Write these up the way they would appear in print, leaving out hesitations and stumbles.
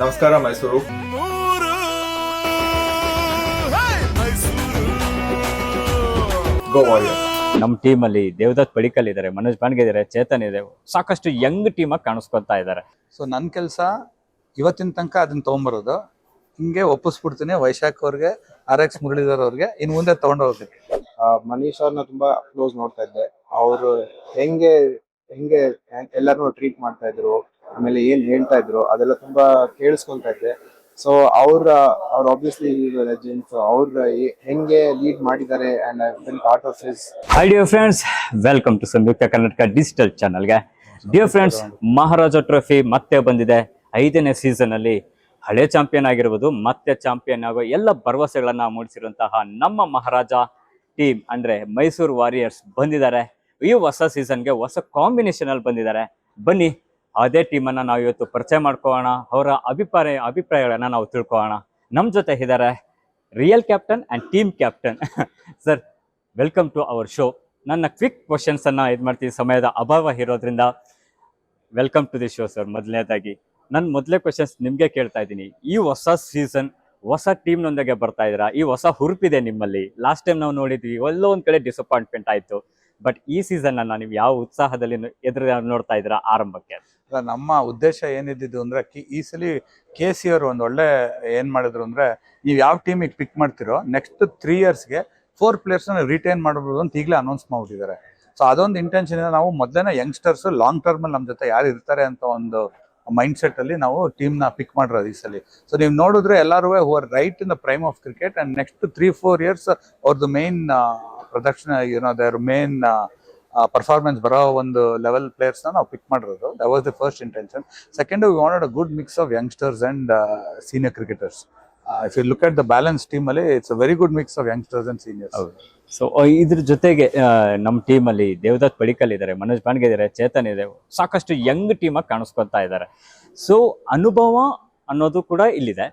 ನಮಸ್ಕಾರ ಮೈಸೂರು. ಗೋ ವಾರಿಯರ್ಸ್. ನಮ್ಮ ಟೀಮ್ ಅಲ್ಲಿ ದೇವದತ್ ಪಡಿಕಲ್ ಇದ್ದಾರೆ, ಮನೋಜ್ ಪಾಂಡ್ಗೆ ಇದ್ದಾರೆ, ಚೇತನ್ ಇದೆ. ಸಾಕಷ್ಟು ಯಂಗ್ ಟೀಮ್ ಆಗಿ ಕಾಣಿಸ್ಕೊತಾ ಇದ್ದಾರೆ. ಸೊ ನನ್ನ ಕೆಲಸ ಇವತ್ತಿನ ತನಕ ಅದನ್ನ ತಗೊಂಬರೋದು, ಹಿಂಗೆ ಒಪ್ಪಿಸ್ಬಿಡ್ತೀನಿ ವೈಶಾಖ್ ಅವ್ರಿಗೆ, RX ಮುರಳೀಧರ್ ಅವ್ರಿಗೆ. ಇನ್ನು ಮುಂದೆ ತಗೊಂಡು ಹೋಗ್ಬೇಕು. ಮನೀಶ್ ಅವ್ರನ್ನ ತುಂಬಾ ಕ್ಲೋಸ್ ನೋಡ್ತಾ ಇದ್ದೆ. ಅವರು ಹೆಂಗೆ ಹೆಂಗೆ ಎಲ್ಲರನ್ನೂ ಟ್ರೀಟ್ ಮಾಡ್ತಾ ಇದ್ರು, ಆಮೇಲೆ ಏನ್ ಹೇಳ್ತಾ ಇದ್ರು ಅದೆಲ್ಲ ತುಂಬಾ ಕೇಳಿಸ್ಕೊಳ್ತಾ ಇದ್ದೆ. ಸೊ ಅವ್ರ ಆಬ್ವಿಯಸ್ಲಿ ಲೆಜೆಂಡ್ಸ್, ಅವ್ರ ಹೆಂಗೆ ಲೀಡ್ ಮಾಡಿದ್ದಾರೆ and I been part of his. Hi dear friends, welcome to Samyukta Karnataka digital ಚಾನಲ್ಗೆ. ಡಿಯರ್ ಫ್ರೆಂಡ್ಸ್, ಮಹಾರಾಜ ಟ್ರೋಫಿ ಮತ್ತೆ ಬಂದಿದೆ. 5ನೇ ಸೀಸನ್ ಅಲ್ಲಿ ಹಳೆ ಚಾಂಪಿಯನ್ ಆಗಿರ್ಬೋದು, ಮತ್ತೆ ಚಾಂಪಿಯನ್ ಆಗೋ ಎಲ್ಲ ಭರವಸೆಗಳನ್ನ ಮೂಡಿಸಿರುವಂತಹ ನಮ್ಮ ಮಹಾರಾಜ ಟೀಮ್ ಅಂದ್ರೆ ಮೈಸೂರು ವಾರಿಯರ್ಸ್ ಬಂದಿದ್ದಾರೆ. ಈ ಹೊಸ ಸೀಸನ್ಗೆ ಹೊಸ ಕಾಂಬಿನೇಷನ್ ಅಲ್ಲಿ ಬಂದಿದ್ದಾರೆ. ಬನ್ನಿ ಅದೇ ಟೀಮನ್ನ ನಾವು ಇವತ್ತು ಪರಿಚಯ ಮಾಡ್ಕೊಳ್ಳೋಣ, ಅವರ ಅಭಿಪ್ರಾಯಗಳನ್ನ ನಾವು ತಿಳ್ಕೊಳ್ಳೋಣ. ನಮ್ಮ ಜೊತೆ ಇದ್ದಾರೆ real captain and team captain sir. Welcome to our show. ನನ್ನ ಕ್ವಿಕ್ ಕ್ವಶನ್ಸ್ ಅನ್ನ ಇದು ಮಾಡ್ತೀವಿ, ಸಮಯದ ಅಭಾವ ಇರೋದ್ರಿಂದ. Welcome to the show sir. ಮೊದಲನೇದಾಗಿ ನನ್ನ ಮೊದಲೇ ಕ್ವಶನ್ಸ್ ನಿಮಗೆ ಕೇಳ್ತಾ ಇದ್ದೀನಿ. ಈ ಹೊಸ ಸೀಸನ್ ಹೊಸ ಟೀಮ್ನೊಂದಿಗೆ ಬರ್ತಾ ಇದ್ದೀರಾ, ಈ ಹೊಸ ಹುರುಪಿದೆ ನಿಮ್ಮಲ್ಲಿ. ಲಾಸ್ಟ್ ಟೈಮ್ ನಾವು ನೋಡಿದ್ವಿ, ಎಲ್ಲೋ ಒಂದ್ ಕಡೆ ಡಿಸಪಾಯಿಂಟ್ಮೆಂಟ್ ಆಯ್ತು. ಬಟ್ ಈ ಸೀಸನ್ ಅನ್ನ ನೀವು ಯಾವ ಉತ್ಸಾಹದಲ್ಲಿ ಎದುರು ನೋಡ್ತಾ ಇದ್ದೀರಾ ಆರಂಭಕ್ಕೆ? ನಮ್ಮ ಉದ್ದೇಶ ಏನಿದ್ದು ಅಂದ್ರೆ ಈ ಸಲ KC ಅವರು ಒಂದ್ ಒಳ್ಳೆ ಏನ್ ಮಾಡಿದ್ರು ಅಂದ್ರೆ, ನೀವು ಯಾವ ಟೀಮಿಗೆ ಪಿಕ್ ಮಾಡ್ತಿರೋ ನೆಕ್ಸ್ಟ್ 3 yearsಗೆ 4 players ರಿಟೈನ್ ಮಾಡಬಹುದು ಅಂತ ಈಗಲೇ ಅನೌನ್ಸ್ ಮಾಡ್ಬಿಟ್ಟಿದ್ದಾರೆ. ಸೊ ಅದೊಂದು ಇಂಟೆನ್ಷನ್ ಇಂದ ನಾವು ಮೊದಲನೇ ಯಂಗ್ಸ್ಟರ್ಸ್ ಲಾಂಗ್ ಟರ್ಮ್ ಅಲ್ಲಿ ನಮ್ಮ ಜೊತೆ ಯಾರು ಇರ್ತಾರೆ ಅಂತ ಒಂದು ಮೈಂಡ್ ಸೆಟ್ ಅಲ್ಲಿ ನಾವು ಟೀಮ್ ನ ಪಿಕ್ ಮಾಡಿರೋದು ಈ ಸಲ. ಸೊ ನೀವು ನೋಡಿದ್ರೆ ಎಲ್ಲರೂ who are right in the prime of cricket and next 3-4 years ಅವ್ರದ್ದು main production, their main performance ಬರೋ ಒಂದು ಲೆವೆಲ್ ಪ್ಲೇಯರ್ಸ್ ನಾವು ಪಿಕ್ ಮಾಡಿರೋದು. That was the first intention. Second, we wanted a good mix of youngsters and senior cricketers. If you look at the balance team ಅಲ್ಲಿ, it's a very good mix of youngsters and seniors. So ಇದ್ರ ಜೊತೆಗೆ ನಮ್ಮ team ಅಲ್ಲಿ ದೇವದತ್ ಪಡಿಕಲ್ ಇದ್ದಾರೆ, ಮನೋಜ್ ಪಾಂಡ್ಗೆ ಇದ್ದಾರೆ, ಚೇತನ್ ಇದೆ. ಸಾಕಷ್ಟು Young team ಆಗಿ ಕಾಣಿಸ್ಕೊತಾ ಇದ್ದಾರೆ. ಸೊ ಅನುಭವ ಅನ್ನೋದು ಕೂಡ ಇಲ್ಲಿದೆ,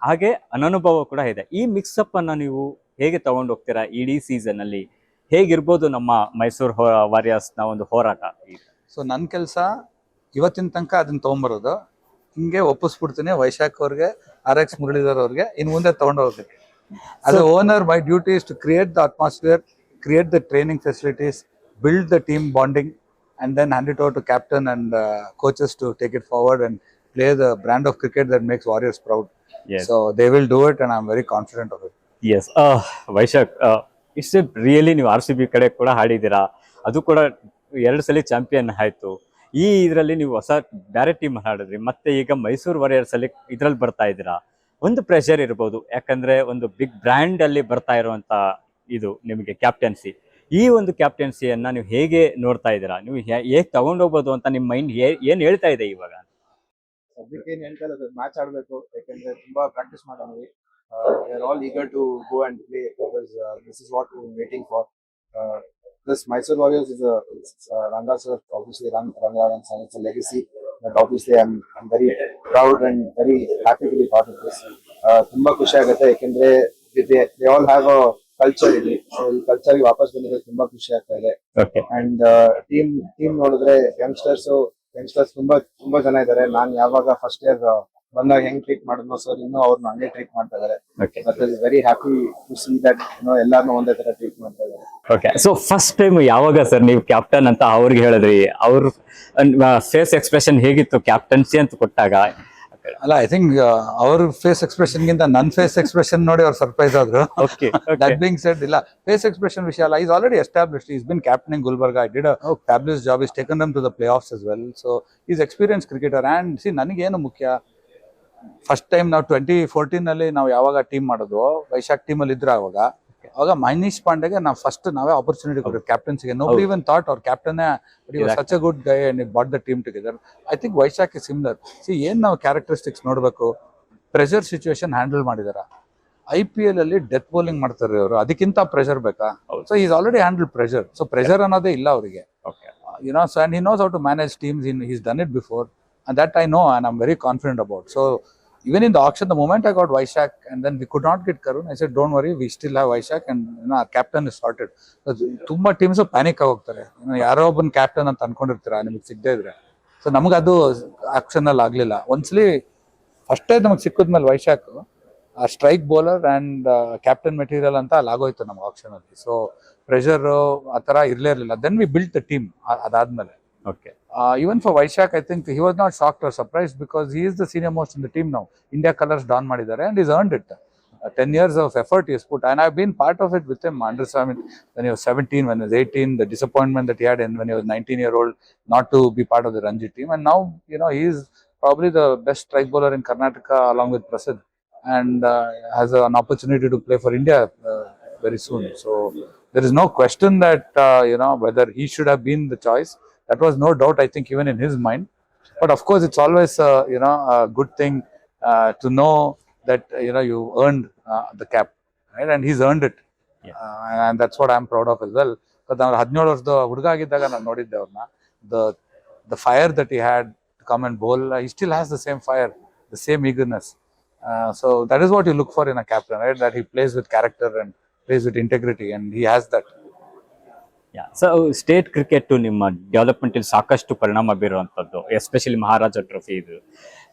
ಹಾಗೆ ಅನನುಭವ ಕೂಡ ಇದೆ. ಈ ಮಿಕ್ಸಪ್ ಅನ್ನ ನೀವು ಹೇಗೆ ತಗೊಂಡು ಹೋಗ್ತೀರಾ ಇಡೀ ಸೀಸನ್ ಅಲ್ಲಿ? ಹೇಗಿರ್ಬೋದು ನಮ್ಮ ಮೈಸೂರು ವಾರಿಯರ್ಸ್ ನ ಒಂದು ಹೋರಾಟ? ಸೊ ನನ್ನ ಕೆಲಸ ಇವತ್ತಿನ ತನಕ ಅದನ್ನ ತಗೊಂಬರೋದು, ಹಿಂಗೆ ಒಪ್ಪಿಸ್ಬಿಡ್ತೀನಿ ವೈಶಾಖ್ ಅವ್ರಿಗೆ, RX ಮುರಳೀಧರ್ ಅವ್ರಿಗೆ. ಇನ್ನು ಮುಂದೆ ತಗೊಂಡು ಹೋಗ್ಬೇಕು. As a owner, my duty is to create the atmosphere, create the training facilities, build the team bonding, and then hand it over to captain and coaches to take it forward and play the brand of cricket that makes Warriors proud. Yes. So they will do it and I'm very confident of it. Yes. Vaishakh, it's really ನೀವು RCB ಕಡೆ ಕೂಡ ಆಡಿದ್ದೀರಾ, ಅದು ಕೂಡ 2 ಸಲ champion ಆಯ್ತು. ಈ ಇದರಲ್ಲಿ ನೀವು ಹೊಸ ಬೇರೆ ಟೀಮ್ ಆಡಿದ್ರಿ, ಮತ್ತೆ ಈಗ ಮೈಸೂರು ವಾರಿಯರ್ಸ್ ಅಲ್ಲಿ ಇದ್ರಲ್ಲಿ ಬರ್ತಾ ಇದ್ದೀರಾ. ಒಂದು ಪ್ರೆಷರ್ ಇರ್ಬೋದು, ಯಾಕಂದ್ರೆ ಒಂದು ಬಿಗ್ ಬ್ರ್ಯಾಂಡ್ ಅಲ್ಲಿ ಬರ್ತಾ ಇರುವಂತ ಇದು ನಿಮಗೆ ಕ್ಯಾಪ್ಟನ್ಸಿ. ಈ ಒಂದು ಕ್ಯಾಪ್ಟನ್ಸಿಯನ್ನ ನೀವು ಹೇಗೆ ನೋಡ್ತಾ ಇದ್ದೀರಾ? ನೀವು ಹೇಗೆ ತಗೊಂಡೋಗ್ಬೋದು ಅಂತ ನಿಮ್ಮ ಮೈಂಡ್ ಏನ್ ಹೇಳ್ತಾ ಇದೆ ಇವಾಗ? ಸದ್ಯಕ್ಕೆ ಏನ್ ಹೇಳ್ತಾ ಇಲ್ಲ, ಮ್ಯಾಚ್ ಆಡ್ಬೇಕು, ಯಾಕಂದ್ರೆ ತುಂಬಾ ಪ್ರಾಕ್ಟೀಸ್ ಮಾಡಿದ್ವಿ. We are all eager to go and play because this is what we're waiting for. This Mysore Warriors is Ranga sir, obviously Ranga and son, it's a legacy that obviously I'm very proud and very happy to be part of this. ತುಂಬಾ ಖುಷಿ ಆಗುತ್ತೆ, ಯಾಕಂದ್ರೆ they all have a culture ಇಲ್ಲಿ. So ಈ culture ಗೆ ವಾಪಸ್ ಬಂದಿದ್ರೆ ತುಂಬಾ ಖುಷಿ ಆಗ್ತಾ ಇದೆ. ಅಂಡ್ ಟೀಮ್ ನೋಡಿದ್ರೆ ಯಂಗ್ಸ್ಟರ್ಸ್ ತುಂಬಾ ಜನ ಇದ್ದಾರೆ. ನಾನು ಯಾವಾಗ ಫಸ್ಟ್ ಇಯರ್ ಬಂದಾಗ ಹೆಂಗ್ ಟ್ರೀಟ್ ಮಾಡಿದ್ನೋ ಸರ್, ಇನ್ನೂ ಅವ್ರನ್ನ ಹಂಗೆ ಟ್ರೀಟ್ ಮಾಡ್ತಾ ಇದಾರೆ. Very happy to see that ಎಲ್ಲಾರನ್ನೂ ಒಂದೇ ತರ ಟ್ರೀಟ್ ಮಾಡ್ತಾ ಇದ್ದಾರೆ. ಓಕೆ, ಸೊ ಫಸ್ಟ್ ಟೈಮ್ ಯಾವಾಗ ಸರ್ ನೀವು ಕ್ಯಾಪ್ಟನ್ ಅಂತ ಅವ್ರಿಗೆ ಹೇಳಿದ್ರಿ? ಅವ್ರ ಫೇಸ್ ಎಕ್ಸ್ಪ್ರೆಷನ್ ಹೇಗಿತ್ತು ಕ್ಯಾಪ್ಟನ್ಸಿ ಅಂತ ಕೊಟ್ಟಾಗ? ಅಲ್ಲ, ಐ ಥಿಂಕ್ ಅವ್ರ ಫೇಸ್ ಎಕ್ಸ್ಪ್ರೆಷನ್ ಗಿಂತ ನನ್ನ ಫೇಸ್ ಎಕ್ಸ್ಪ್ರೆಷನ್ ನೋಡಿ ಅವ್ರು ಸರ್ಪ್ರೈಸ್ ಆದ್ರು. ದಟ್ ಬೀಂಗ್ ಸೆಡ್, ಇಲ್ಲ ಫೇಸ್ ಎಕ್ಸ್ಪ್ರೆಷನ್ ವಿಷಯ ಅಲ್ಲ. He's already established. He's been captaining Gulbarga. I did a fabulous job. He's taken them to the playoffs as well. So he's experience cricketer. And see, ನನಗೇನು ಮುಖ್ಯ, first time ನಾವು 2014 ಅಲ್ಲಿ ನಾವು ಯಾವಾಗ team ಮಾಡೋದು, Vaishakh team ಅಲ್ಲಿ ಇದ್ರೆ ಅವಾಗ ಮನೀಶ್ ಪಾಂಡೆಗೆ ನಾವೇ ಆಪರ್ಚುನಿಟಿ ಕೊಟ್ಟಿದ್ದು ಕ್ಯಾಪ್ಟನ್ಸಿಗೆ. ನೋ ಇವನ್ ಥಾಟ್ ಅವ್ರ captain such a good guy and bought the team together. I think Vyshak is similar. See, ಏನ್ ನಾವು ಕ್ಯಾರೆಕ್ಟರಿಸ್ಟಿಕ್ಸ್ ನೋಡ್ಬೇಕು, ಪ್ರೆಷರ್ ಸಿಚುವೇಶನ್ ಹ್ಯಾಂಡಲ್ ಮಾಡಿದಾರ. IPL ಅಲ್ಲಿ ಡೆತ್ ಬೌಲಿಂಗ್ ಮಾಡ್ತಾರೆ ಅವರು, ಅದಕ್ಕಿಂತ ಪ್ರೆಷರ್ ಬೇಕಾ? So is already handle pressure. So pressure ಅನ್ನೋದೇ ಇಲ್ಲ ಅವರಿಗೆ. So and he knows how to manage teams. He's done it before and that I know and I'm very confident about. So even in the auction, the moment I got Vaishak and then we could not get Karun, I said don't worry, we still have Vaishak and our captain is sorted. ತುಂಬಾ teams panic ಆಗೋಗ್ತಾರೆ, ಯಾರೋ ಒಬ್ಬನ captain ಅಂತ ಅನ್ಕೊಂಡಿರ್ತೀರಾ ನಿಮಗೆ ಸಿಗದೆ ಇದ್ರೆ. So ನಮಗದು action ಅಲ್ಲಿ ಆಗ್ಲಿಲ್ಲ. ಒಂದ್ಸಲಿ ಫಸ್ಟ್ ಟೈಮ್ ನಮಗೆ ಸಿಕ್ಕಿದ್ಮೇಲೆ ವೈಶಾಖ್ ಆ strike bowler and captain material ಅಂತ ಅಲ್ಲಿ ಆಗೋಯ್ತು ನಮ್ಗೆ ಆಪ್ಷನ್ ಅಲ್ಲಿ. ಸೊ ಪ್ರೆಷರ್ ಆ ತರ ಇರ್ಲಿರ್ಲಿಲ್ಲ. Then we built the team ಅದಾದ್ಮೇಲೆ. Okay. Even for Vaishak, I think he was not shocked or surprised because he is the senior most in the team now. India colors don madidare and he's earned it. 10 years of effort he has put, and I've been part of it with him. I mean, when he was 17, when he was 18, the disappointment that he had when he was 19-year-old not to be part of the Ranji team, and now he is probably the best strike bowler in Karnataka along with Prasid, and has an opportunity to play for India very soon. So there is no question that whether he should have been the choice. That was no doubt, I think, even in his mind. But of course, it's always a good thing to know that you earned the cap, right? And he's earned it. Yeah. And that's what I'm proud of as well. Because ನಾವು 17 ವರ್ಷದ ಹುಡುಗ ಆಗಿದ್ದಾಗ ನಾನು ನೋಡಿದ್ದೆ ಅವ್ರನ್ನ. The fire that he had to come and bowl, he still has the same fire, the same eagerness. So that is what you look for in a captain, right? That he plays with character and plays with integrity, and he has that. So state cricket ನಿಮ್ಮ development ಅಲ್ಲಿ ಸಾಕಷ್ಟು ಪರಿಣಾಮ ಬೀರುವಂತದ್ದು, especially ಮಹಾರಾಜ trophy. ಇದು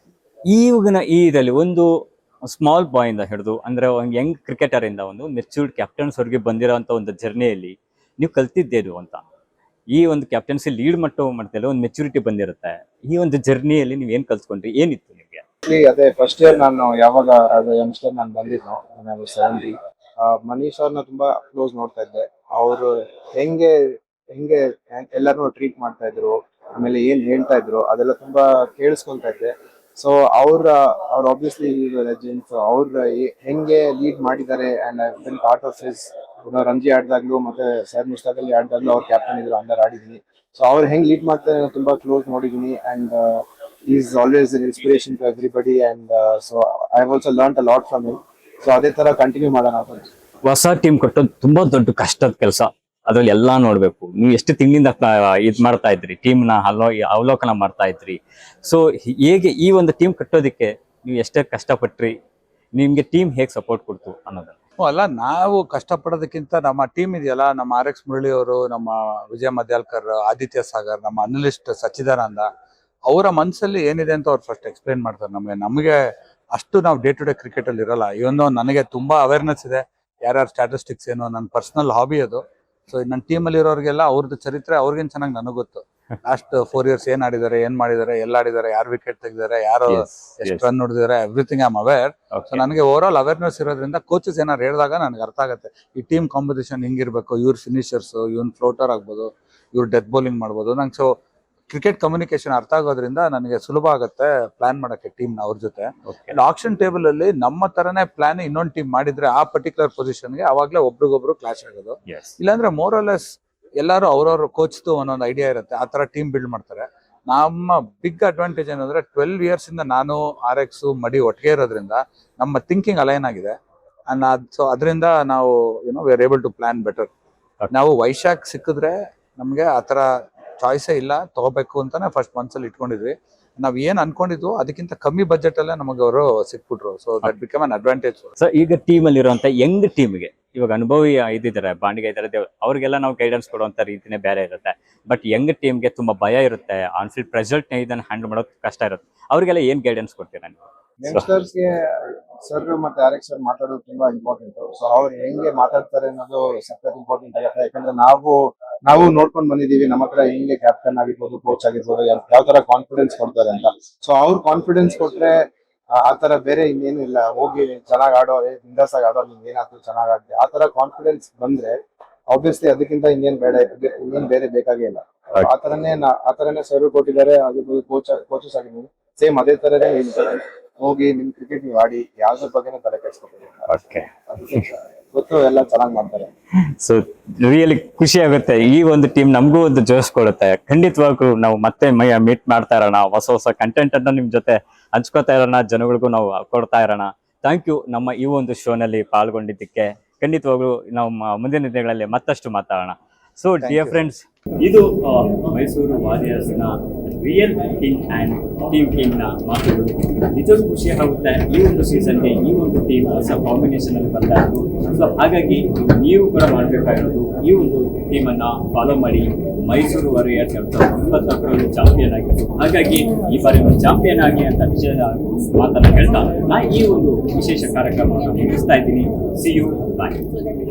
ಈಗಿನ ಇದರಲ್ಲಿ ಒಂದು small ಬಾಯ್ ಇಂದ ಹಿಡಿದು ಅಂದ್ರೆ ಒಂದು ಯಂಗ್ ಕ್ರಿಕೆಟರ್ ಇಂದ ಒಂದು ಮೆಚೂರ್ಡ್ ಕ್ಯಾಪ್ಟನ್ಸ್ ವರೆಗೆ ಬಂದಿರೋಂಥ ಒಂದು ಜರ್ನಿಯಲ್ಲಿ ನೀವು ಕಲ್ತಿದ್ದೇನು ಅಂತ. ಈ ಒಂದು ಕ್ಯಾಪ್ಟನ್ಸಿ ಲೀಡ್ ಮಾಡ್ತಿಲ್ಲ, ಒಂದು ಮೆಚುರಿಟಿ ಬಂದಿರುತ್ತೆ. ಈ ಒಂದು ಜರ್ನಿಯಲ್ಲಿ ನೀವು ಏನ್ ಕಲ್ತ್ಕೊಂಡ್ರಿ, ಏನಿತ್ತು ನಿಮಗೆ? ಅದೇ ಫಸ್ಟ್ ಇಯರ್ ನಾನು ಯಾವಾಗ ಯಂಗ್ಸ್ಟರ್ ನಾನು ಬಂದಿದ್ನೋ, ನಾನು 70 ಮನೀಶ್ ಅವ್ರನ್ನ ತುಂಬಾ ಕ್ಲೋಸ್ ನೋಡ್ತಾ ಇದ್ದೆ. ಅವರು ಹೆಂಗೆ ಎಲ್ಲರನ್ನೂ ಟ್ರೀಟ್ ಮಾಡ್ತಾ ಇದ್ರು, ಆಮೇಲೆ ಏನ್ ಹೇಳ್ತಾ ಇದ್ರು ಅದೆಲ್ಲ ತುಂಬಾ ಕೇಳಿಸ್ಕೊಳ್ತಾ ಇದ್ದೆ. ಸೊ ಅವ್ರ ಆಬ್ವಿಯಸ್ಲಿ ಲೆಜೆಂಡ್ಸ್, ಅವ್ರ ಹೆಂಗೆ ಲೀಡ್ ಮಾಡಿದ್ದಾರೆ and I been part of his Ranji ಆಡ್ದಾಗ್ಲೂ ಮತ್ತೆ ಸರ್ ಮುಷ್ತಾಕ್ ಅಲ್ಲಿ ಆಡ್ದಾಗ್ಲೂ ಅವ್ರ ಕ್ಯಾಪ್ಟನ್ ಇದ್ರು, ಅಂಡರ್ ಆಡಿದೀನಿ. ಸೊ ಅವ್ರು ಹೆಂಗ್ ಲೀಡ್ ಮಾಡ್ತಾರೆ ತುಂಬಾ ಕ್ಲೋಸ್ ನೋಡಿದೀನಿ, and is always an inspiration to everybody, and so I have also learned a lot from him. So ಅದೇ ತರ ಕಂಟಿನ್ಯೂ ಮಾಡೋಣ. ಹೊಸ ಟೀಮ್ ಕಟ್ಟೋದು ತುಂಬಾ ದೊಡ್ಡ ಕಷ್ಟದ ಕೆಲಸ. ಅದ್ರಲ್ಲಿ ಎಲ್ಲಾ ನೋಡ್ಬೇಕು. ನೀವು ಎಷ್ಟು ತಿಂಗಳಿಂದ ಇದ್ ಮಾಡ್ತಾ ಇದ್ರಿ, ಟೀಮ್ ನ ಅವಲೋಕನ ಮಾಡ್ತಾ ಇದ್ರಿ. ಸೊ ಹೇಗೆ ಈ ಒಂದು ಟೀಮ್ ಕಟ್ಟೋದಕ್ಕೆ ನೀವು ಎಷ್ಟೇ ಕಷ್ಟಪಟ್ರಿ, ನಿಮ್ಗೆ ಟೀಮ್ ಹೇಗೆ ಸಪೋರ್ಟ್ ಕೊಡ್ತು ಅನ್ನೋದನ್ನ? ಅಲ್ಲ, ನಾವು ಕಷ್ಟಪಡೋದಕ್ಕಿಂತ ನಮ್ಮ ಟೀಮ್ ಇದೆಯಲ್ಲ, ನಮ್ಮ RX ಮುರಳಿ ಅವರು, ನಮ್ಮ ವಿಜಯ ಮದ್ಯಾಲ್ಕರ್, ಆದಿತ್ಯ ಸಾಗರ್, ನಮ್ಮ ಅನಲಿಸ್ಟ್ ಸಚ್ಚಿದಾನಂದ, ಅವರ ಮನಸ್ಸಲ್ಲಿ ಏನಿದೆ ಅಂತ ಅವ್ರು ಫಸ್ಟ್ ಎಕ್ಸ್ಪ್ಲೇನ್ ಮಾಡ್ತಾರೆ ನಮಗೆ. ಅಷ್ಟು ನಾವು ಡೇ ಟು ಡೇ ಕ್ರಿಕೆಟ್ ಅಲ್ಲಿ ಇರಲ್ಲ. ಇವೊಂದು ನನಗೆ ತುಂಬಾ ಅವೇರ್ನೆಸ್ ಇದೆ, ಯಾರ್ಯಾರ ಸ್ಟ್ಯಾಟಿಸ್ಟಿಕ್ಸ್ ಏನು, ನನ್ನ ಪರ್ಸನಲ್ ಹಾಬಿ ಅದು. ಸೊ ನನ್ನ ಟೀಮಲ್ಲಿ ಇರೋರಿಗೆಲ್ಲ ಅವ್ರದ್ದು ಚರಿತ್ರೆ ಅವ್ರಿಗೇನು ಚೆನ್ನಾಗಿ ನನಗೆ ಗೊತ್ತು. ಲಾಸ್ಟ್ 4 years ಏನ್ ಆಡಿದ್ದಾರೆ, ಏನ್ ಮಾಡಿದ್ದಾರೆ, ಎಲ್ಲ ಆಡಿದ್ದಾರೆ, ಯಾರು ವಿಕೆಟ್ ತೆಗೆದಿದ್ದಾರೆ, ಯಾರು ಎಷ್ಟು ರನ್ ಹೊಡೆದಿದ್ದಾರೆ, everything I am aware. So ನನಗೆ ಓವರ್ ಆಲ್ ಅವೇರ್ನೆಸ್ ಇರೋದ್ರಿಂದ ಕೋಚಸ್ ಏನಾರು ಹೇಳಿದಾಗ ನನಗೆ ಅರ್ಥ ಆಗುತ್ತೆ ಈ ಟೀಮ್ ಕಾಂಪಿಟೇಷನ್ ಹಿಂಗಿರ್ಬೇಕು, ಇವ್ರ ಫಿನಿಷರ್ಸ್, ಇವ್ನ ಫ್ಲೋಟರ್ ಆಗ್ಬೋದು, ಇವ್ರು ಡೆತ್ ಬೌಲಿಂಗ್ ಮಾಡ್ಬೋದು. ನಂಗೆ ಸೊ ಕ್ರಿಕೆಟ್ ಕಮ್ಯುನಿಕೇಶನ್ ಅರ್ಥ ಆಗೋದ್ರಿಂದ ನನಗೆ ಸುಲಭ ಆಗುತ್ತೆ ಪ್ಲಾನ್ ಮಾಡಕ್ಕೆ ಟೀಮ್ ನ ಅವ್ರ ಜೊತೆ. ಆಕ್ಷನ್ ಟೇಬಲ್ ಅಲ್ಲಿ ನಮ್ಮ ತರನೇ ಪ್ಲಾನ್ ಇನ್ನೊಂದು ಟೀಮ್ ಮಾಡಿದ್ರೆ ಆ ಪರ್ಟಿಕ್ಯುಲರ್ ಪೊಸಿಷನ್ಗೆ ಅವಾಗ್ಲೇ ಒಬ್ರಿಗೊಬ್ರು ಕ್ಲಾಶ್ ಆಗೋದು. ಇಲ್ಲಾಂದ್ರೆ ಮೋರ್ ಆರ್ ಲೆಸ್ ಎಲ್ಲಾರು ಅವ್ರವ್ರ ಕೋಚ್ದು ಒಂದೊಂದು ಐಡಿಯಾ ಇರುತ್ತೆ, ಆ ತರ ಟೀಮ್ ಬಿಲ್ಡ್ ಮಾಡ್ತಾರೆ. ನಮ್ಮ ಬಿಗ್ ಅಡ್ವಾಂಟೇಜ್ ಏನಂದ್ರೆ 12 years ಇಂದ ನಾನು RX ಮಡಿ ಒಟ್ಟಿಗೆ ಇರೋದ್ರಿಂದ ನಮ್ಮ ಥಿಂಕಿಂಗ್ ಅಲೈನ್ ಆಗಿದೆ. ಸೊ ಅದರಿಂದ ನಾವು we are able to plan better. ನಾವು ವೈಶಾಖ್ ಸಿಕ್ಕಿದ್ರೆ ನಮ್ಗೆ ಆತರ ಚಾಯ್ಸೇ ಇಲ್ಲ, ತಗೋಬೇಕು ಅಂತಾನೆ ಫಸ್ಟ್ ಮನ್ಸಲ್ಲಿ ಇಟ್ಕೊಂಡಿದ್ವಿ. ನಾವ್ ಏನ್ ಅನ್ಕೊಂಡಿದ್ವು ಅದಕ್ಕಿಂತ ಕಮ್ಮಿ ಬಜೆಟ್ ಅಲ್ಲೇ ನಮಗೆ ಅವರು ಸಿಕ್ಬಿಟ್ರು. So that become an advantage. So ಈಗ ಟೀಮ್ ಅಲ್ಲಿ ಇರುವಂತ ಯಂಗ್ ಟೀಮ್ಗೆ ಇವಾಗ ಅನುಭವಿ ಇದ್ದಾರೆ, ಬಾಂಡಿಗೆ ಇದ್ದಾರೆ, ಅವ್ರಿಗೆಲ್ಲ ನಾವು ಗೈಡೆನ್ಸ್ ಕೊಡುವಂತ ರೀತಿನೇ ಬೇರೆ ಇರುತ್ತೆ. ಬಟ್ ಯಂಗ್ ಟೀಮ್ಗೆ ತುಂಬಾ ಭಯ ಇರುತ್ತೆ, ಆನ್ಫೀಲ್ಡ್ ಪ್ರೆಸಲ್ಟ್ ಇದನ್ನ ಹ್ಯಾಂಡಲ್ ಮಾಡೋದು ಕಷ್ಟ ಇರುತ್ತೆ. ಅವ್ರಿಗೆಲ್ಲ ಏನ್ ಗೈಡೆನ್ಸ್ ಕೊಡ್ತೀರಾ ನೀವು? ಯಂಗ್ಸ್ಟರ್ಸ್ಗೆ ಸರ್ ಮತ್ತೆ RX ಸರ್ ಮಾತಾಡೋದು ತುಂಬಾ ಇಂಪಾರ್ಟೆಂಟ್. ಸೊ ಅವ್ರು ಹೆಂಗೆ ಮಾತಾಡ್ತಾರೆ ಅನ್ನೋದು ಸಖತ್ ಇಂಪಾರ್ಟೆಂಟ್ ಆಗುತ್ತೆ. ಯಾಕಂದ್ರೆ ನಾವು ನೋಡ್ಕೊಂಡ್ ಬಂದಿದೀವಿ, ನಮ್ಮ ಹತ್ರ ಹೆಂಗೆ ಕ್ಯಾಪ್ಟನ್ ಆಗಿರ್ಬೋದು, ಕೋಚ್ ಆಗಿರ್ಬೋದು, ಯಾವ ತರ ಕಾನ್ಫಿಡೆನ್ಸ್ ಕೊಡ್ತಾರೆ ಅಂತ. ಸೊ ಅವ್ರು ಕಾನ್ಫಿಡೆನ್ಸ್ ಕೊಟ್ರೆ ಆ ತರ ಬೇರೆ ಇನ್ನೇನು ಇಲ್ಲ, ಹೋಗಿ ಚೆನ್ನಾಗ್ ಆಡೋ, ಬಿಂದಾಸ್ ಆಗಿ ಆಡೋ, ನಿಮ್ಗೆ ಏನಾಗ್ತದೆ ಚೆನ್ನಾಗ್ ಆಡ್ತೀವಿ, ಆ ತರ ಕಾನ್ಫಿಡೆನ್ಸ್ ಬಂದ್ರೆ ಆಬ್ವಿಯಸ್ಲಿ ಅದಕ್ಕಿಂತ ಇನ್ನೇನ್ ಬೇರೆ ಬೇಕಾಗೇ ಇಲ್ಲ. ಆ ತರನೇ ಸರ್ ಕೊಟ್ಟಿದ್ದಾರೆ, ಆಗಿರ್ಬೋದು ಕೋಚಸ್ ಆಗಿರ್ಬೋದು, ಸೇಮ್ ಅದೇ ತರನೇ ಹೇಳ್ತಾರೆ, ಹೋಗಿ ನಿಮ್ ಕ್ರಿಕೆಟ್ ನೀವು ಆಡಿ, ಯಾವ್ದ್ರ ಬಗ್ಗೆನೂ ತಲೆ ಕೆಡ್ಸ್ಕೊಬೇಕು, ಗೊತ್ತು ಎಲ್ಲ ಚೆನ್ನಾಗಿ ಮಾಡ್ತಾರೆ. ಸೊ ರಿಯಲಿ ಖುಷಿ ಆಗುತ್ತೆ. ಈ ಒಂದು ಟೀಮ್ ನಮಗೂ ಒಂದು ಜೋಶ್ ಕೊಡುತ್ತೆ. ಖಂಡಿತವಾಗ್ಲೂ ನಾವು ಮತ್ತೆ ಮೀಟ್ ಮಾಡ್ತಾ ಇರೋಣ, ಹೊಸ ಕಂಟೆಂಟ್ ಅನ್ನ ನಿಮ್ ಜೊತೆ ಹಂಚ್ಕೋತಾ ಇರೋಣ, ಜನಗಳಿಗೂ ನಾವು ಕೊಡ್ತಾ ಇರೋಣ. ಥ್ಯಾಂಕ್ ಯು ನಮ್ಮ ಈ ಒಂದು ಶೋನಲ್ಲಿ ಪಾಲ್ಗೊಂಡಿದ್ದಕ್ಕೆ. ಖಂಡಿತವಾಗ್ಲೂ ನಾವು ಮುಂದಿನ ದಿನಗಳಲ್ಲಿ ಮತ್ತಷ್ಟು ಮಾತಾಡೋಣ. ಸೊ ಡಿಯರ್ ಫ್ರೆಂಡ್ಸ್, ಇದು ಮೈಸೂರು ವಾರಿಯರ್ಸ್ನ ರಿಯಲ್ ಕಿಂಗ್ ಆ್ಯಂಡ್ ಟೀಮ್ ಕಿಂಗ್ನ ಮಾತುಗಳು. ನಿಜಕ್ಕೂ ಖುಷಿ ಆಗುತ್ತೆ. ಈ ಒಂದು ಸೀಸನ್ಗೆ ಈ ಒಂದು ಟೀಮ್ ಹೊಸ ಕಾಂಬಿನೇಷನ್ ಅಲ್ಲಿ ಬರ್ತಾ ಇತ್ತು. ಸೊ ಹಾಗಾಗಿ ನೀವು ಕೂಡ ಮಾಡಬೇಕಾಗಿರೋದು ಈ ಒಂದು ಟೀಮನ್ನು ಫಾಲೋ ಮಾಡಿ ಮೈಸೂರು ವಾರಿಯರ್ಸ್ 2019 ಚಾಂಪಿಯನ್ ಆಗಿತ್ತು. ಹಾಗಾಗಿ ಈ ಬಾರಿ ಒಂದು ಚಾಂಪಿಯನ್ ಆಗಿ ಅಂತ ವಿಶೇಷ ಮಾತನ್ನು ಹೇಳ್ತಾ ನಾ ಈ ಒಂದು ವಿಶೇಷ ಕಾರ್ಯಕ್ರಮವನ್ನು ಮುಗಿಸ್ತಾ ಇದ್ದೀನಿ. See you, bye.